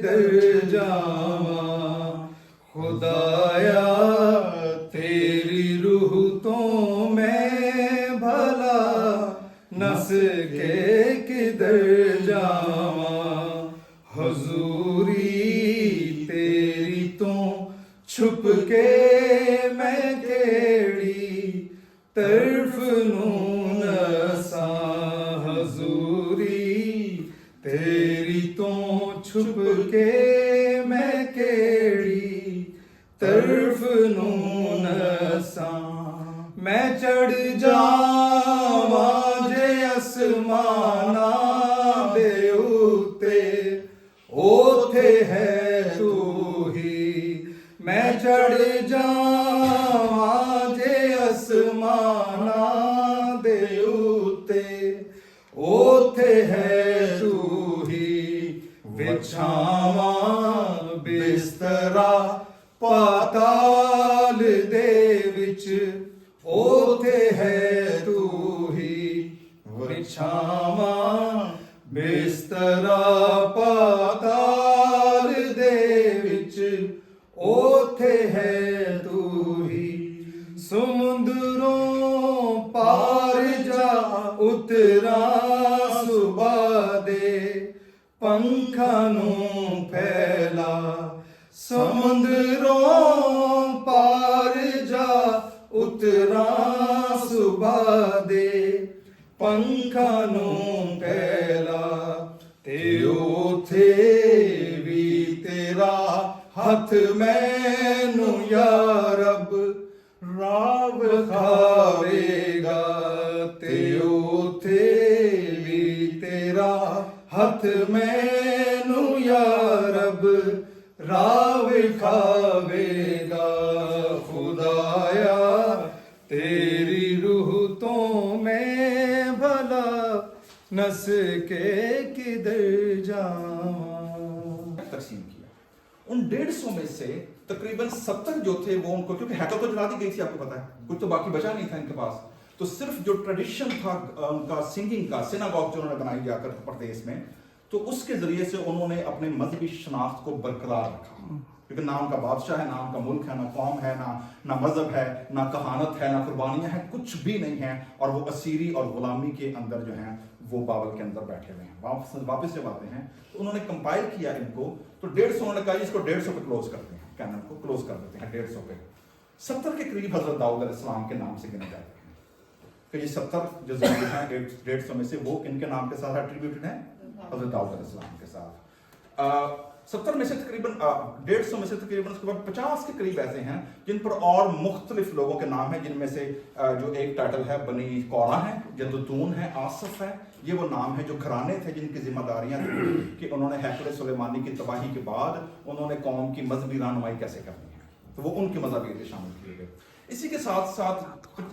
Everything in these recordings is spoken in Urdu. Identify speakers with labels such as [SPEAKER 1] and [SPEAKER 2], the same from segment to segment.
[SPEAKER 1] در جاواں خدایا تیری روح تو میں بھلا نس کے کدھر جاواں حضوری تیری تو چھپ کے میں کیڑی طرف نوں نساں حضوری تیری تو چھپ کے میں کیڑی طرف نوں نساں میں چڑھ جاواں جے اسماناں دے اُتے اوتھے ہے تو ہی میں چڑھ جاواں جے اسماناں دے اُتے اوتھے ہے تو ہی وچھاواں بسترا پاتال دے وچ اوتھے ہے تو ہی وچھاواں بسترا پاتال دے وچ اوتھے ہے تو ہی سمندروں پار جا اتراں صبح دے پنکھاں نوں پھیلا سمندروں پار جا اتراں صبح دے پنکھاں نوں پھیلا تے اوتھے وی تیرا ہاتھ مینوں یا رب راہ وکھاوے گا تے اوتھے وی تیرا ہاتھ مینوں یا رب راہ وکھاوے گا خدایا تیری روح تو میں بھلا نس کے کدھر جاواں
[SPEAKER 2] تقسیم کیا ان 150 میں سے تقریباً 70 جو تھے وہ ان کو کیونکہ ہیکل تو جلا دی گئی تھی آپ کو پتا ہے کچھ تو باقی بچا نہیں تھا ان کے پاس تو صرف جو ٹریڈیشن تھا ان کا سنگنگ کا سیناگوگ جو انہوں نے بنائی جا کر پردیس میں تو اس کے ذریعے سے انہوں نے اپنے مذہبی شناخت کو برقرار رکھا کیونکہ نہ ان کا بادشاہ ہے نہ ان کا ملک ہے نہ قوم ہے نہ مذہب ہے نہ کہانت ہے نہ قربانیاں ہیں کچھ بھی نہیں ہیں اور وہ اسیری اور غلامی کے اندر جو ہیں وہ بابل کے اندر بیٹھے ہوئے ہیں واپس جب آتے ہیں تو انہوں نے کمپائل کیا ان کو تو 150 انہوں نے کہا اس کو 150 پہ کلوز کرتے ہیں کینن کو کلوز کر دیتے ہیں 150 پہ 70 کے قریب حضرت داؤد علیہ السلام کے نام سے گنے جاتے ہیں کہ یہ 70 جو زمین ہیں 150 میں سے وہ کن کے نام کے ساتھ ایٹریبیوٹڈ ہیں حضرت داؤد علیہ السلام کے ساتھ 70 میں سے تقریباً 150 میں سے تقریباً اس کے بعد 50 کے قریب ایسے ہیں جن پر اور مختلف لوگوں کے نام ہیں جن میں سے جو ایک ٹائٹل ہے بنی کورا ہے جدتون ہے آصف ہے یہ وہ نام ہے جو گھرانے تھے جن کی ذمہ داریاں تھیں کہ انہوں نے ہیکل سلیمانی کی تباہی کے بعد انہوں نے قوم کی مذہبی رہنمائی کیسے کرنی ہے تو وہ ان کے مذہبی شامل کیے گئے اسی کے ساتھ ساتھ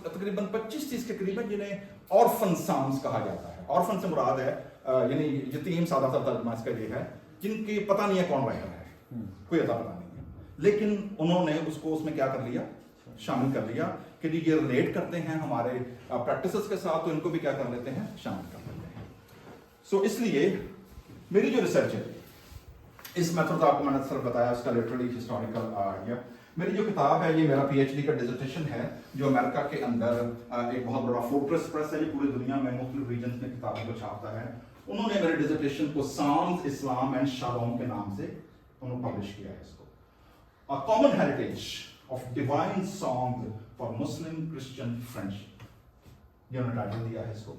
[SPEAKER 2] تقریباً 25-30 کے قریب ہیں جنہیں آرفن سانس کہا جاتا ہے آرفن سے مراد ہے یعنی یتیم سادہ سا ترجمہ اس کا یہ ہے جن کی پتہ نہیں ہے کون رائٹر ہے کوئی اتا پتہ نہیں ہے لیکن انہوں نے اس کو اس میں کیا کر لیا شامل کر لیا کہ یہ ریلیٹ کرتے ہیں ہمارے پریکٹسز کے ساتھ تو ان کو بھی کیا کر لیتے ہیں شامل کر لیتے ہیں سو اس لیے میری جو ریسرچ ہے اس میتھڈ آپ کو میں نے سر بتایا اس کا لٹرلی ہسٹوریکل آئیڈیا میری جو کتاب ہے یہ میرا پی ایچ ڈی کا ڈیزرٹیشن ہے جو امریکہ کے اندر ایک بہت بڑا فورٹریس پریس ہے یہ پوری دنیا میں مختلف ریجنز میں کتابوں کو چھاپتا ہے انہوں نے میرے ڈیزرٹیشن کو سامز اسلام اینڈ شالوم کے نام سے انہوں نے پبلش کیا ہے اس کو common heritage of divine song for Muslim Christian friendship یہ انہوں نے ٹائٹل دیا ہے اس کو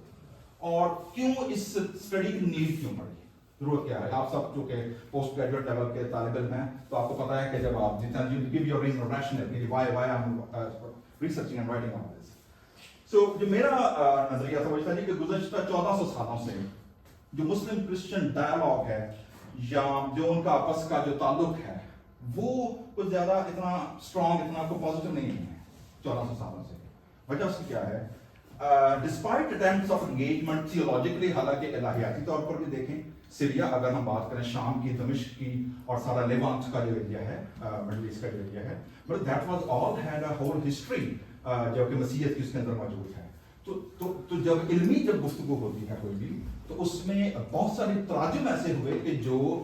[SPEAKER 2] اور کیوں اس اسٹڈی کی نیڈ کیوں پڑی ضرورت کیا ہے آپ سب جو کہ پوسٹ گریجویٹ لیول کے طالب علم ہیں تو آپ کو پتا ہے کہ جب آپ جتنا you give your reason or rationale why I'm researching and writing on this so جو میرا نظریہ سمجھتا ہے کہ گزشتہ 1400 سالوں سے جو مسلم کرسچن ڈائلاگ ہے یا جو ان کا آپس کا جو تعلق ہے وہ کچھ زیادہ اتنا اسٹرانگ اتنا کو پازیٹیو نہیں ہے 1400 سالوں سے وجہ اس کی کیا ہے ڈسپائٹ اٹیمپٹس آف انگیجمنٹ تھیولوجیکلی حالانکہ الہیاتی طور پر بھی دیکھیں سیریا اگر ہم بات کریں شام کی دمشق کی اور سارا لیوانٹ کا جو ایریا ہے مڈل ایسٹ کا جو ایریا ہے but that was all had a whole history جو کہ مسیحیت کی اس کے اندر موجود ہے تو جب علمی جب گفتگو ہوتی ہے کوئی بھی تو اس میں بہت سارے تراجم ایسے ہوئے کہ جو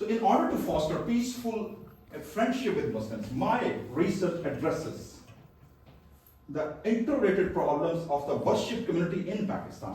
[SPEAKER 2] So in order to foster peaceful friendship with Muslims, my research addresses the interrelated problems of the worship community in Pakistan,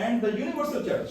[SPEAKER 2] and the universal church,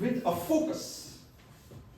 [SPEAKER 2] with a focus,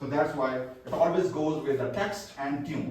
[SPEAKER 2] So that's why it always goes with the text and tune,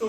[SPEAKER 2] So,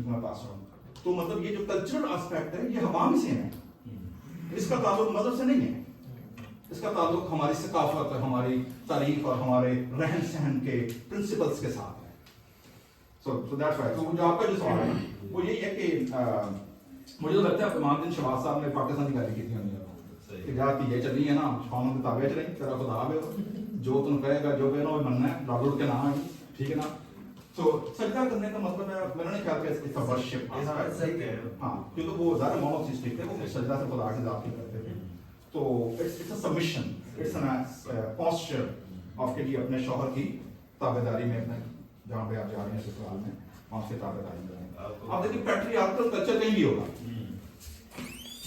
[SPEAKER 2] میں پاس ہوں. تو مطلب یہ جو کلچرل آسپیکٹ ہے یہ عوام سے ہے, اس کا تعلق مذہب سے نہیں ہے, اس کا تعلق ہماری ثقافت اور ہماری تاریخ اور ہمارے رہن سہن کے پرنسپلس کے ساتھ ہے. So that's why. تو جو آپ کا جو سوال ہے وہ یہی ہے کہ مجھے تو لگتا ہے امام الدین شہباز صاحب نے پاکستان کی گالی کی تھی کہ جاتی یہ چلنی ہے نا قانون کے تابع چلیں, تیرا خدا ہے جو تم کہے گا جو کہنا وہ مننا ہے, ڈاکٹر کے نام ہے, ٹھیک ہے نا. تو سجدہ کرنے کا مطلب ہے میرا نہیں خیال کہ اس ورشپ, ہاں کیونکہ وہ زیادہ مونوتھیسٹک تھے, وہ سجدہ سے خدا کی ذات کی کرتے تھے. تو it's a submission, it's an posture of کہ اپنے شوہر کی تابع داری میں, اپنے جہاں پہ آپ جا رہے ہیں سسرال میں وہاں سے تابع داری میں. آپ دیکھیں پیٹریارکل کلچر کہیں بھی ہوگا,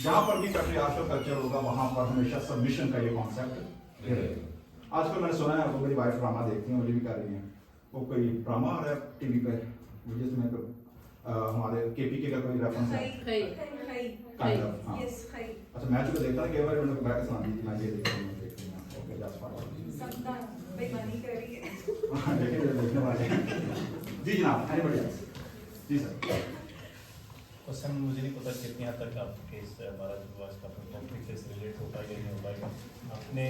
[SPEAKER 2] جہاں پر بھی پیٹریارکل کلچر ہوگا وہاں پر ہمیشہ سبمیشن کا یہ کانسیپٹ ہے. آج کل میں نے سنا ہے وہ میری وائف ڈرامہ دیکھتی ہیں, مجھے بھی کر رہی ہیں, وہ کوئی ڈرامہ آ رہا ہے ٹی وی پہ جس میں ہمارے کے پی کے کا کوئی ریفرنس ہے. اچھا میں چلو دیکھتا نا کہ بار میں بیٹھ کے سنا دی تھی, میں یہ دیکھتا ہوں دیکھتی ہوں. اوکے جس پارٹ دیکھنے والے جی جناب اینی بڈی ایلس. جی سر.
[SPEAKER 3] حسن مجھے نہیں پتا کتنی حد تک آپ کے اس ہمارا جو آج کا ٹاپک سے ریلیٹ ہو پائے گا نہیں ہو پائے گا. آپ نے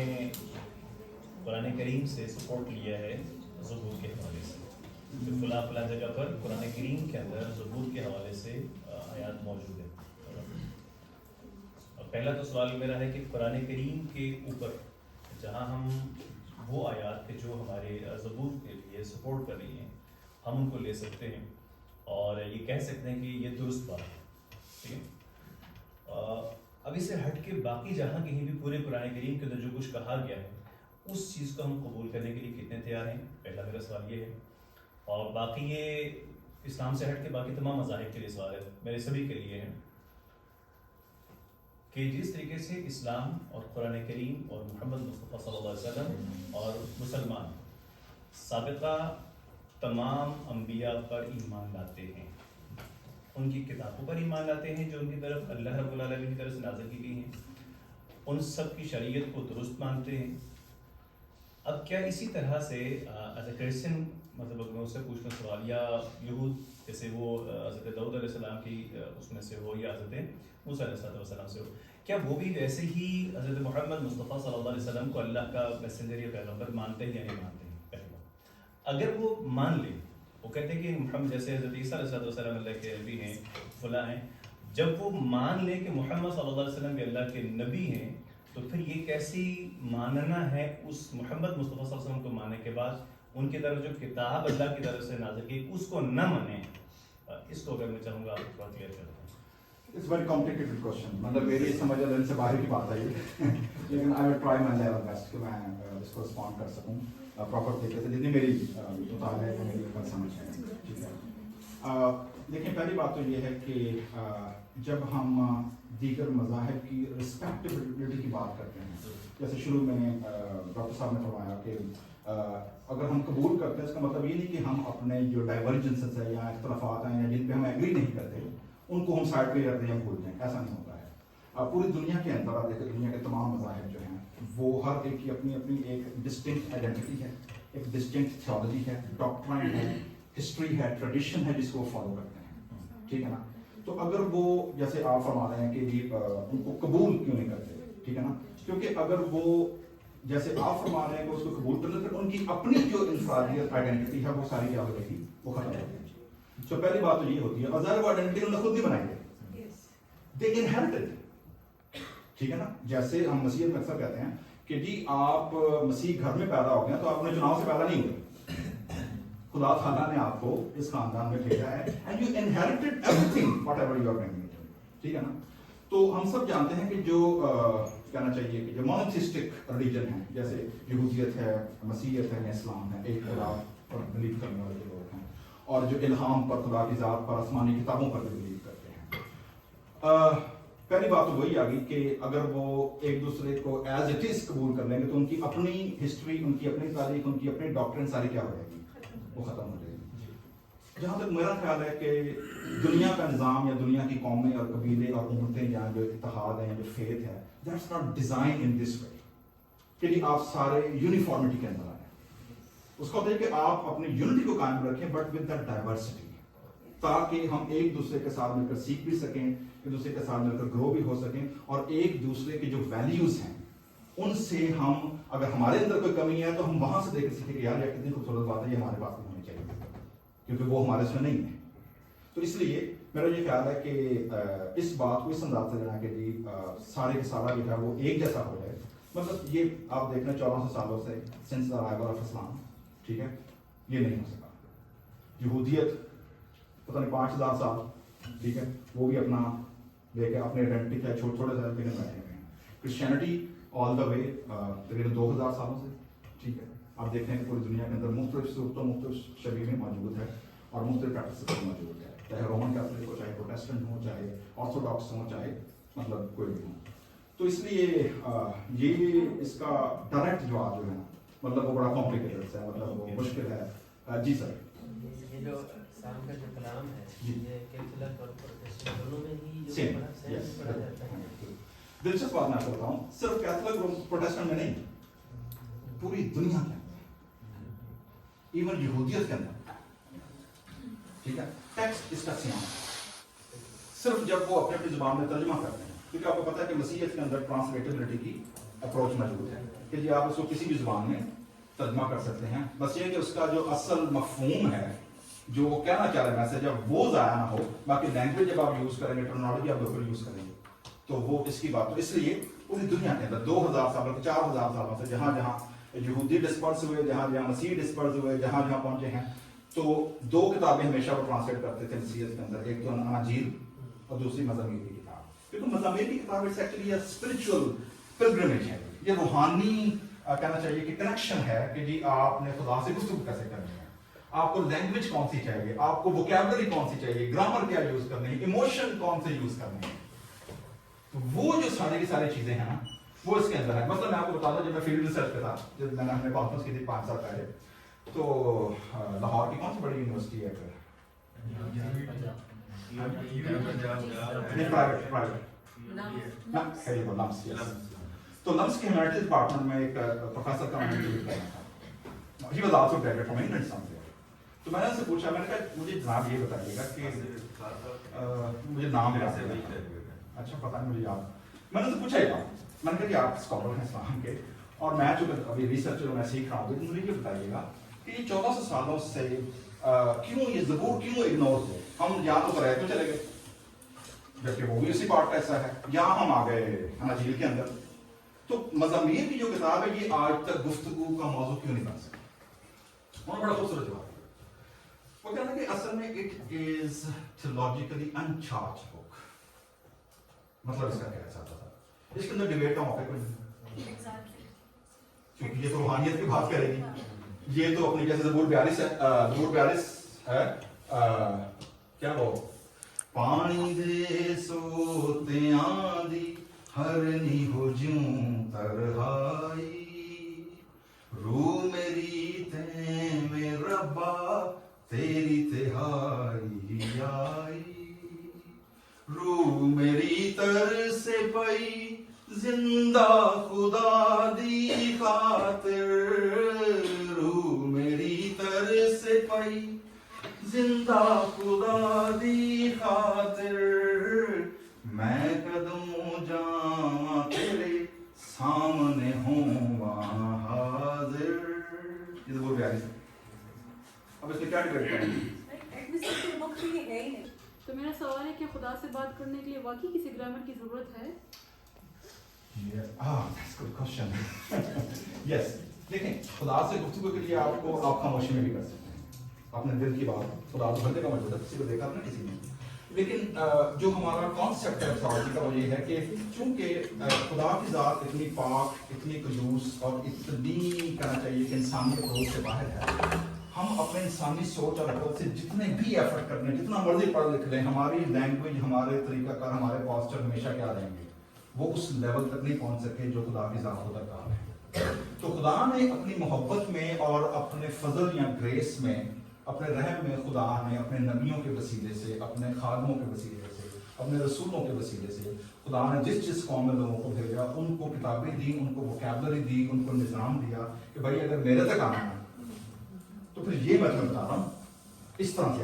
[SPEAKER 3] قرآن کریم سے سپورٹ لیا ہے ظہور کے حوالے سے, فلاں فلاں جگہ پر قرآن کریم کے اندر ظہور کے حوالے سے آیات موجود ہے. اور پہلا تو سوال میرا ہے کہ قرآن کریم کے اوپر جہاں ہم وہ آیات کے جو ہمارے ظہور کے لیے سپورٹ کر رہی ہیں ہم ان کو لے سکتے ہیں اور یہ کہہ سکتے ہیں کہ یہ درست بات ہے, ٹھیک ہے. اب اس سے ہٹ کے باقی جہاں کہیں بھی پورے قرآن کریم کے اندر جو کچھ کہا گیا ہے اس چیز کو ہم قبول کرنے کے لیے کتنے تیار ہیں, پہلا میرا سوال یہ ہے. اور باقی یہ اسلام سے ہٹ کے باقی تمام مذاہب کے لیے سوال ہے, میرے سبھی کے لیے ہے کہ جس طریقے سے اسلام اور قرآن کریم اور محمد مصطفیٰ صلی اللہ علیہ وسلم اور مسلمان سابقہ تمام انبیاء پر ایمان لاتے ہیں, ان کی کتابوں پر ایمان لاتے ہیں جو ان کی طرف اللہ رب العالمین کی طرف سے نازل کی گئی ہیں, ان سب کی شریعت کو درست مانتے ہیں. اب کیا اسی طرح سے ایز اے کرسچن مطلب میں اس سے پوچھنا سوال, یا یہود جیسے وہ حضرت داؤد علیہ السلام کی اس میں سے ہو یا حضرت موسیٰ علیہ السلام سے ہو, کیا وہ بھی ویسے ہی حضرت محمد مصطفیٰ صلی اللہ علیہ وسلم کو اللہ کا میسنجر یا پیغمبر مانتے ہیں یا نہیں مانتے ہیں؟ اگر وہ مان لیں, وہ کہتے ہیں کہ محمد جیسے حضرت عیسیٰ علیہ السلام اللہ کے نبی ہیں فلاں ہیں, جب وہ مان لیں کہ محمد صلی اللہ علیہ وسلم کے اللہ کے نبی ہیں تو پھر یہ کیسی ماننا ہے اس محمد مصطفیٰ صلی اللہ علیہ وسلم کو ماننے کے بعد ان کی طرف جو کتاب اللہ کی طرف سے نازل کی اس کو نہ مانیں. اس کو اگر میں چاہوں گا آپ تھوڑا کلیئر کر دیں.
[SPEAKER 2] It's very complicated question. مطلب میری سمجھ دل سے باہر کی بات آئی, لیکن I will try my level best کہ میں اس کو رسپونڈ کر سکوں پراپر طریقے سے جتنی میری مطالعہ ہے میری سمجھ ہے. ٹھیک ہے, دیکھیں پہلی بات تو یہ ہے کہ جب ہم دیگر مذاہب کی رسپیکٹیبلٹی کی بات کرتے ہیں, جیسے شروع میں ڈاکٹر صاحب نے فرمایا کہ اگر ہم قبول کرتے ہیں اس کا مطلب یہ نہیں کہ ہم اپنے جو ڈائیورجنسز ہیں یا اختلافات ہیں یا جن پہ ہم ایگری نہیں کرتے ان کو ہم سائڈ پہ رکھ دیں یا بھول جائیں, ایسا نہیں ہوتا ہے. پوری دنیا کے اندر آپ دیکھیں دنیا کے تمام مذاہب جو ہیں وہ ہر ایک کی اپنی اپنی ایک ڈسٹنکٹ آئیڈینٹی ہے, ایک ڈسٹنکٹ تھیولوجی ہے, ڈاکٹرائن ہے, ہسٹری ہے, ٹریڈیشن ہے جس کو وہ فالو کرتے ہیں. ٹھیک ہے نا. تو اگر وہ جیسے آپ فرما رہے ہیں کہ جی ان کو قبول کیوں نہیں کرتے, ٹھیک ہے نا, کیونکہ اگر وہ جیسے آپ فرما رہے ہیں کہ اس کو قبول کرنے پھر ان کی اپنی جو انفرادیت آئیڈینٹی ہے وہ ساری کیا ہو جائے گی, وہ ختم ہو جائے گی. تو پہلی بات تو یہ ہوتی ہے, اور ظاہر وہ آئیڈینٹی انہوں نے خود نہیں بنائی ہے, دے انہیریٹڈ. ٹھیک ہے نا. جیسے ہم مسیحیت میں اکثر کہتے ہیں کہ جی آپ مسیح گھر میں پیدا ہو گئے تو آپ نے چناؤ سے پیدا نہیں ہوئے, خدا تعالیٰ نے آپ کو اس خاندان میں بھیجا ہے and you inherited everything whatever you are bringing. ٹھیک ہے نا. تو ہم سب جانتے ہیں کہ جو کہنا چاہیے کہ جو مونوتھیسٹک ریلیجن ہے جیسے یہودیت ہے, مسیحیت ہے, اسلام ہے, ایک خدا پر بلیو کرنے والے لوگ ہیں, اور جو الہام پر, خدا کی ذات پر, آسمانی کتابوں پر بھی بلیو کرتے ہیں. پہلی بات تو وہی آ گئی کہ اگر وہ ایک دوسرے کو ایز اٹ از قبول کر لیں گے تو ان کی اپنی ہسٹری, ان کی اپنی تاریخ, ان کی اپنی ڈاکٹرن ساری کیا ہو جائے گی, وہ ختم ہو جائے گی. جہاں تک میرا خیال ہے کہ دنیا کا نظام یا دنیا کی قومیں اور قبیلے اور امتیں یا جو اتحاد ہیں, جو فیتھ ہے, دیٹس ناٹ ڈیزائن ان دس وے کہ آپ سارے یونیفارمٹی کے اندر آئیں. اس کا ہوتا ہے کہ آپ اپنی یونٹی کو قائم رکھیں بٹ ود دیٹ ڈائیورسٹی. تاکہ ہم ایک دوسرے کے ساتھ مل کر سیکھ بھی سکیں, ایک دوسرے کے ساتھ مل کر گرو بھی ہو سکیں, اور ایک دوسرے کے جو ویلیوز ہیں ان سے ہم, اگر ہمارے اندر کوئی کمی ہے تو ہم وہاں سے دیکھ کر سیکھیں کہ یار یہ کتنی خوبصورت بات ہے, یہ ہمارے پاس بھی ہونی چاہیے, کیونکہ وہ ہمارے اس میں نہیں ہے. تو اس لیے میرا یہ خیال ہے کہ اس بات کو اس انداز سے لینا کہ جی سارے کے سارا جو ہے وہ ایک جیسا ہو جائے. مطلب یہ آپ دیکھ رہے ہیں 1400 سالوں سے سنس دا ارائیول آف اسلام, ٹھیک ہے, یہ نہیں ہو سکا. یہودیت پتہ نہیں 5000 سال, ٹھیک ہے, وہ بھی اپنا لے کے اپنے آئیڈینٹی کا چھوٹے چھوٹے سے بیٹھے ہوئے ہیں. کرسچینٹی آل دا وے تقریباً 2000 سالوں سے, ٹھیک ہے. آپ دیکھتے ہیں کہ پوری دنیا کے اندر مختلف صورتوں مختلف شکل میں موجود ہے اور مختلف پریکٹسز موجود ہے, چاہے رومن کیتھولک ہو, چاہے پروٹیسٹنٹ ہو, چاہے آرتھوڈاکس ہو, چاہے مطلب کوئی بھی ہو. تو اس لیے یہ اس کا ڈائریکٹ جواب جو ہے نا مطلب وہ بڑا کمپلیکیٹڈ ہے, مطلب وہ مشکل ہے. جی سر,
[SPEAKER 4] یہ جو اسلام کا جو کلام ہے یہ کیتھولک اور پروٹیسٹنٹ دونوں میں ہی جو
[SPEAKER 2] سیم,
[SPEAKER 4] پڑھا جاتا ہے.
[SPEAKER 2] دلچسپ بات میں آپ کو بتاؤں, صرف کیتھولک اور پروٹیسٹنٹ میں نہیں, پوری دنیا کے اندر, ایون یہودیت کے اندر, ٹھیک ہے, ٹیکسٹ اس کا سیام. صرف جب وہ اپنے اپنی زبان میں ترجمہ کرتے ہیں, کیونکہ آپ کو پتا ہے کہ مسیحیت کے اندر ٹرانسلیٹیبلٹی کی اپروچ موجود ہے کہ جی آپ اس کو کسی بھی زبان میں ترجمہ کر سکتے ہیں, بس یہ کہ اس کا جو اصل مفہوم ہے جو وہ کہنا چاہ رہے ہیں میسج, جب وہ ضائع نہ ہو, باقی لینگویج جب آپ یوز کریں گے, ٹرمینالوجی آپ بالکل یوز کریں گے, تو وہ اس کی بات. تو اس لیے پوری دنیا کے اندر 2000 سال بلکہ 4000 سالوں سے جہاں جہاں یہودی ڈسپرس ہوئے, جہاں جہاں مسیح ڈسپرس ہوئے, جہاں جہاں پہنچے ہیں, تو 2 کتابیں ہمیشہ وہ ٹرانسلیٹ کرتے تھے مسیحیت کے اندر, ایک تو اناجیل اور دوسری مزامیر کی کتاب. کیونکہ مزامیر کی کتاب اٹس ایکچولی اسپرچل پلگرمیج ہے, یہ روحانی کہنا چاہیے کہ کنیکشن ہے کہ جی آپ نے خدا سے گفتگو کیسے کرنی ہے, آپ کو لینگویج کون سی چاہیے, آپ کو ووکیبلری کون سی چاہیے, گرامر کیا یوز کرنی ہے, ایموشن کون سے یوز کرنے ہیں. تو وہ جو ساری کی ساری چیزیں ہیں نا وہ اس کے اندر ہے. مطلب میں آپ کو بتا دوں, جب میں فیلڈ ریسرچ پہ تھا, جب میں نے ہم نے کانفرنس کی تھی 5 سال پہلے, تو لاہور کی کون سی بڑی یونیورسٹی ہے تو لمس کے ہیومینٹیز ڈپارٹمنٹ میں ایک پروفیسر کا میں نے کرنا تھا, he was also graduate from England some where. تو میں نے ان سے پوچھا, میں نے کہا مجھے جناب یہ بتائیے گا کہ مجھے نام یاد ہے, اچھا پتہ نہیں مجھے یاد, میں نے ان سے پوچھا یہ بات, میں نے کہا کہ آپ اسکالر ہیں اسلام کے اور میں جو ابھی ریسرچ میں سیکھ رہا ہوں, تو مجھے یہ بتائیے گا کہ یہ 1400 سالوں سے کیوں یہ زبور کیوں اگنور ہوئے. ہم یا تو قرائت میں چلے گئے جبکہ وہ بھی اسی پارٹ کا حصہ ہے, یا ہم آ گئے اناجیل کے اندر. تو مزامیر کی جو کتاب ہے یہ آج تک گفتگو کا موضوع کیوں نہیں بن سکتا. انہوں نے بڑا خوبصورت جواب دیا, وہ کہنا کہ اصل میں اٹ از تھیولوجیکلی انچارجڈ بک. مطلب اس کا کیا چاہتا تھا, اس کے اندر ڈیبیٹ کا موقع کوئی نہیں, کیونکہ یہ تو روحانیت کی بات کرے گی, یہ تو اپنی جیسے زبور 42 ہے, کیا وہ پانی دے سوتے آندی ہرنی ہو جوں ترہائی, روح میری تے میں ربا تیری تہائی آئی, روح میری تر سے پئی زندہ خدا دی خاطر, روح میری تر سے پئی زندہ خدا دی خاطر, میں قدم جاں تیرے سامنے ہوں وہاں حاضر. یہ تو بہت پیاری ہے. اب اس میں کیا ڈیبیٹ کریں گے.
[SPEAKER 5] تو میرا سوال ہے کہ خدا سے بات کرنے کے لیے واقعی کسی گرامر کی ضرورت ہے؟
[SPEAKER 2] that's good question. Yes, دیکھیں خدا سے گفتگو کے لیے آپ کو آپ خاموشی میں بھی کر سکتے ہیں, اپنے دل کی بات خدا تو ہر جگہ موجود ہے, کسی کو دیکھا نا کسی نے, لیکن جو ہمارا کانسیپٹ ہے تھیولوجی کا وہ یہ ہے کہ چونکہ خدا کی ذات اتنی پاک, اتنی قدوس اور اتنی کہنا چاہیے کہ انسانی اپروچ سے باہر ہے, ہم اپنے انسانی سوچ اور عقل سے جتنے بھی ایفرٹ کر لیں, جتنا مرضی پڑھ لکھ لیں, ہماری لینگویج, ہمارے طریقہ کار, ہمارے پاسچر ہمیشہ کیا رہیں گے, وہ اس لیول تک نہیں پہنچ سکے جو خدا کی ذات و درکار ہے. تو خدا نے اپنی محبت میں اور اپنے فضل یا گریس میں, اپنے رحم میں, خدا نے اپنے نبیوں کے وسیلے سے, اپنے خادموں کے وسیلے سے, اپنے رسولوں کے وسیلے سے, خدا نے جس جس قوم میں لوگوں کو بھیجا ان کو کتابیں دی, ان کو ووکیبلری دی, ان کو نظام دیا کہ بھائی اگر میرے تک آنا ہے تو پھر یہ میں تمہیں بتا رہا ہوں اس طرح سے.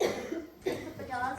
[SPEAKER 6] 150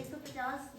[SPEAKER 6] 150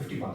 [SPEAKER 2] 51,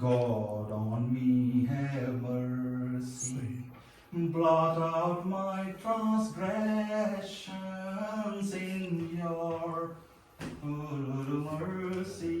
[SPEAKER 2] God on me have mercy, blot out my transgressions in your mercy.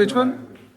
[SPEAKER 1] Which one?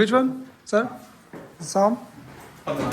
[SPEAKER 1] Which one, sir? Psalm?
[SPEAKER 2] 15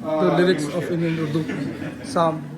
[SPEAKER 1] the lyrics of Indian Urdu Psalm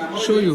[SPEAKER 2] memory
[SPEAKER 1] show you.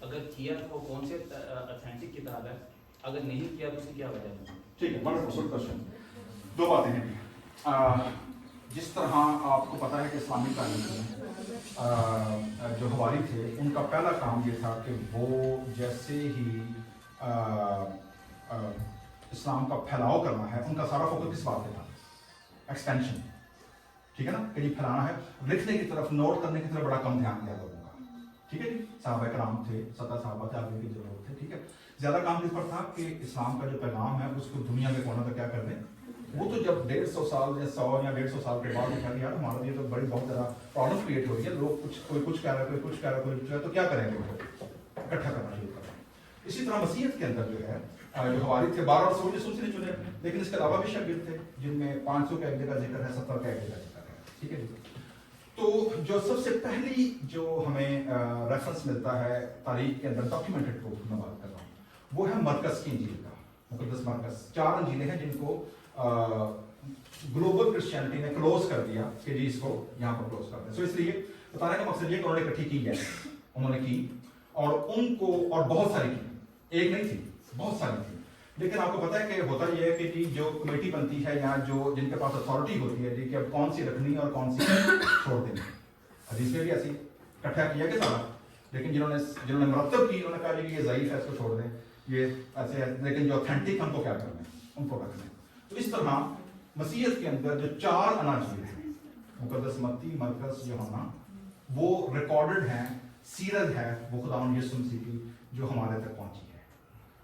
[SPEAKER 7] اگر کیا تو کون سے اتھینٹک کتاب ہے, اگر نہیں کیا تو اس کی کیا وجہ ہے؟
[SPEAKER 2] ٹھیک ہے, بڑا خوبصورت کوشچن. دو باتیں ہیں. جس طرح آپ کو پتا ہے کہ اسلامی تعلیم میں جو حواری تھے ان کا پہلا کام یہ تھا کہ وہ جیسے ہی اسلام کا پھیلاؤ کرنا ہے, ان کا سارا فوکس کس بات پہ تھا؟ ایکسپینشن. ٹھیک ہے نا, کہ یہ پھیلانا ہے. لکھنے کی طرف, نوٹ کرنے کی طرف بڑا کم دھیان دیا لوگوں کا. ٹھیک ہے جی, صحابہ کرام تھے, 70 صحابہ تھے, آگے کی ضرورت تھے. ٹھیک ہے, زیادہ کام کس پر تھا کہ اسلام کا جو پیغام ہے اس کو دنیا کے کونے تک کیا کر دیں. وہ تو جب 150 سال یا 100 یا 150 سال کے بعد دیکھا یار ہمارا یہ تو بڑی بہت زیادہ پرابلم کریٹ ہو رہی ہے, لوگ کوئی کچھ کہہ رہا ہے, کوئی کچھ کہہ رہا ہے, کوئی کچھ کہہ رہا ہے, تو کیا کریں گے, اکٹھا کرنا شروع کریں. اسی طرح مسیحیت کے اندر جو ہے جو حواری تھے 12 رسول یسوع نے چنے, لیکن اس کے علاوہ بھی شاگرد تھے جن میں 500 کا ایک جگہ ذکر ہے, 70 کا ایک جگہ ذکر ہے. ٹھیک ہے جی. تو جو سب سے پہلی جو ہمیں ریفرنس ملتا ہے تاریخ کے اندر, ڈاکیومنٹڈ پروف میں بات کر رہا ہوں, وہ ہے مرکز کی انجیل کا, مقدس مرکز. 4 انجیلیں ہیں جن کو گلوبل کرسچینٹی نے کلوز کر دیا کہ جی اس کو یہاں پر کلوز کر دیں. سو اس لیے بتانے کا مقصد یہ کہ انہوں نے اکٹھی کی ہے, انہوں نے کی, اور ان کو اور بہت ساری کی, ایک نہیں تھی, بہت ساری تھی. لیکن آپ کو پتا ہے کہ ہوتا یہ ہے کہ جی جو کمیٹی بنتی ہے یا جو جن کے پاس اتھارٹی ہوتی ہے جی کہ اب کون سی رکھنی ہے اور کون سی چھوڑ دینی. حدیث میں بھی ایسی اکٹھا کیا کہ سارا, لیکن جنہوں نے مرتب کی انہوں نے کہا جی یہ ضعیف ہے, اس کو چھوڑ دیں, یہ ایسے ہے, لیکن جو اتھینٹک ہم کو کیا کرنا ہے, ان کو رکھنا ہے. تو اس طرح مسیحیت کے اندر جو 4 اناجیل ہیں, مقدس متی, مرکز, یوحنا, وہ ریکارڈڈ ہیں, سیرت ہے وہ خداوند یسوع مسیح کی جو ہمارے تک پہنچی ہے.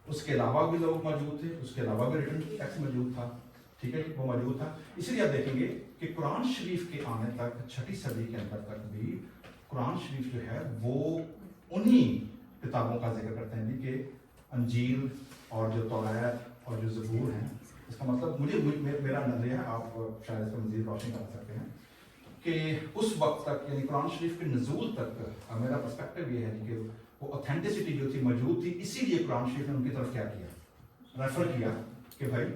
[SPEAKER 2] اس کے علاوہ بھی لوگ موجود تھے, اس کے علاوہ بھی ریٹن ٹیکسٹ موجود تھا. ٹھیک ہے, وہ موجود تھا. اسی لیے آپ دیکھیں گے کہ قرآن شریف کے آنے تک 6 صدی کے اندر تک بھی قرآن شریف جو ہے وہ انہی کتابوں کا ذکر کرتے ہیں کہ انجیل اور جو توریت اور جو زبور ہیں. اس کا مطلب میرا نظریہ ہے, آپ شاید اس پر مزید روشنی کر سکتے ہیں, کہ اس وقت تک یعنی قرآن شریف کے نزول تک میرا پرسپیکٹو یہ ہے کہ وہ اوتھینٹسٹی جو تھی موجود تھی. اسی لیے قرآن شریف نے ان کی طرف کیا کیا, ریفر کیا کہ بھائی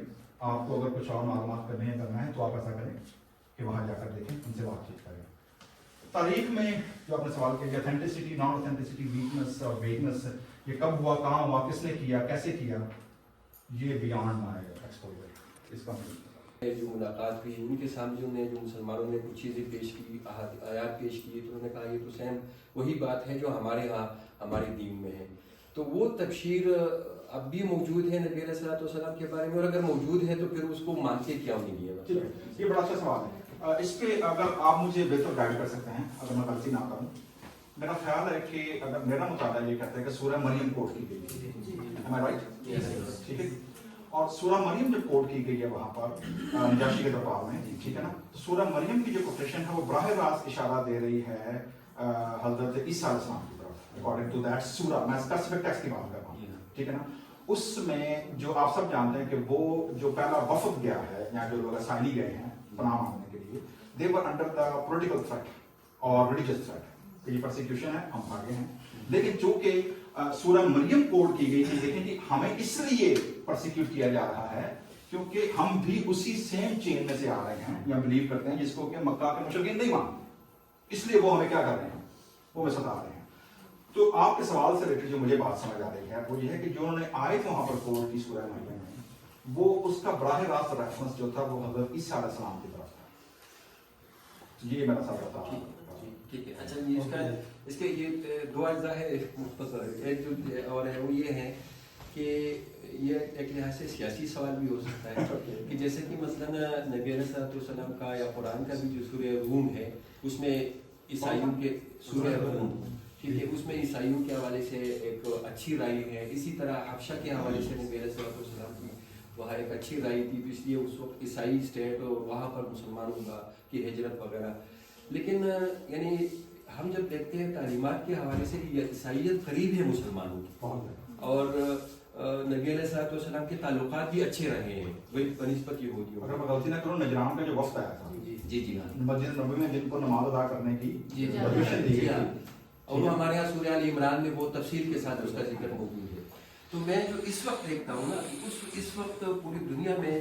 [SPEAKER 2] آپ کو اگر کچھ اور معلومات کرنا ہے تو آپ ایسا کریں کہ وہاں جا کر دیکھیں, ان سے بات چیت کریں. تاریخ میں جو آپ نے سوال کیا, اوتھینٹسٹی, نان اوتھینٹسٹی, ویکنس اور ویکنس, یہ کب ہوا, کہاں ہوا, کس نے کیا, کیسے کیا, یہ بیانڈ مائی ایکسپوژر. اس کا
[SPEAKER 8] جو ملاقات ہوئی ان کے سامنے انہوں نے جو مسلمانوں نے کچھ چیزیں پیش کی, آیات پیش کی, تو انہوں نے کہا یہ تو سیم وہی بات ہے جو ہمارے ہاں ہمارے دین میں ہے. تو وہ تبشیر اب بھی موجود ہے نبی علیہ السلام کے بارے میں, اور اگر موجود ہے تو پھر اس کو مانتے کیوں نہیں ہے؟
[SPEAKER 2] یہ بڑا اچھا سوال ہے. اس پہ اگر آپ مجھے بہتر گائیڈ کر سکتے ہیں, اگر میں غلطی نہ کروں, میرا خیال ہے کہ اگر میرا مطالعہ یہ کہتا ہے کہ سورہ مریم کوٹ کی گئی تھی, am I right? ٹھیک ہے, اور سورہ مریم جب کوٹ کی گئی ہے وہاں پر نجاشی کے دربار میں, ٹھیک ہے نا, تو سورہ مریم کی جو کوٹیشن ہے وہ براہ راست اشارہ دے رہی ہے حضرت عیسیٰ علیہ السلام کی طرف, اکارڈنگ ٹو دیٹ سورہ. میں اسپیسیفک ٹیکسٹ کی بات کر رہا ہوں, ٹھیک ہے نا. اس میں جو آپ سب جانتے ہیں کہ وہ جو پہلا وفد گیا ہے یا جو لوگ اسائلی گئے ہیں پناہ مانگنے کے لیے, they were under the political threat اور religious threat, کہ یہ پرسیکیوشن ہے, ہم بھاگے ہیں. لیکن چونکہ سورہ مریم کوڈ کی گئی تھی, لیکن کہ ہمیں اس لیے پرسیکیوٹ کیا جا رہا ہے کیونکہ ہم بھی اسی سیم چین میں سے آ رہے ہیں یا بلیو کرتے ہیں جس کو کہ مکہ کے مشرکین نہیں مانتے, اس لیے وہ ہمیں کیا کر رہے ہیں, وہ ہمیں ستا رہے ہیں. تو آپ کے سوال سے ریلیٹڈ جو مجھے بات سمجھ آ رہی ہے وہ یہ ہے کہ جو انہوں نے آیت وہاں پر کوڈ کی سورہ مریم میں, وہ اس کا براہ راست ریفرنس جو تھا وہ حضرت عیسیٰ علیہ السلام کی طرف تھا. یہ میرا سوال تھا.
[SPEAKER 8] ٹھیک ہے, اچھا اس کے یہ 2 اجزاء ہے مختصر. ایک جو اور ہے وہ یہ ہے کہ یہ ایک لحاظ سے سیاسی سوال بھی ہو سکتا ہے کہ جیسے کہ مثلاً نبی علیہ السلام کا یا قرآن کا بھی جو سورہ روم ہے اس میں عیسائیوں کے سورہ روم, ٹھیک ہے, اس میں عیسائیوں کے حوالے سے ایک اچھی رائے ہے. اسی طرح حبشہ کے حوالے سے نبی علیہ السلام کی وہاں ایک اچھی رائے تھی, تو اس لیے اس وقت عیسائی اسٹیٹ اور وہاں پر مسلمانوں کا کی ہجرت وغیرہ. لیکن یعنی ہم جب دیکھتے ہیں تعلیمات کے حوالے سے کہ عیسائیت قریب ہے مسلمانوں کی, اور نبی علیہ السلام کے تعلقات بھی اچھے رہے ہیں وہی بنسبت یہودیوں.
[SPEAKER 2] اگر میں غلطی نہ کروں, نجران کا جو وفد آیا تھا
[SPEAKER 8] جی ہاں,
[SPEAKER 2] مسجد نبوی میں جن کو نماز ادا کرنے کی پرمیشن دی گئی,
[SPEAKER 8] اور وہ ہمارے یہاں سورہ آل عمران میں بہت تفصیل کے ساتھ اس کا ذکر موجود ہے. تو میں جو اس وقت دیکھتا ہوں نا, اس وقت پوری دنیا میں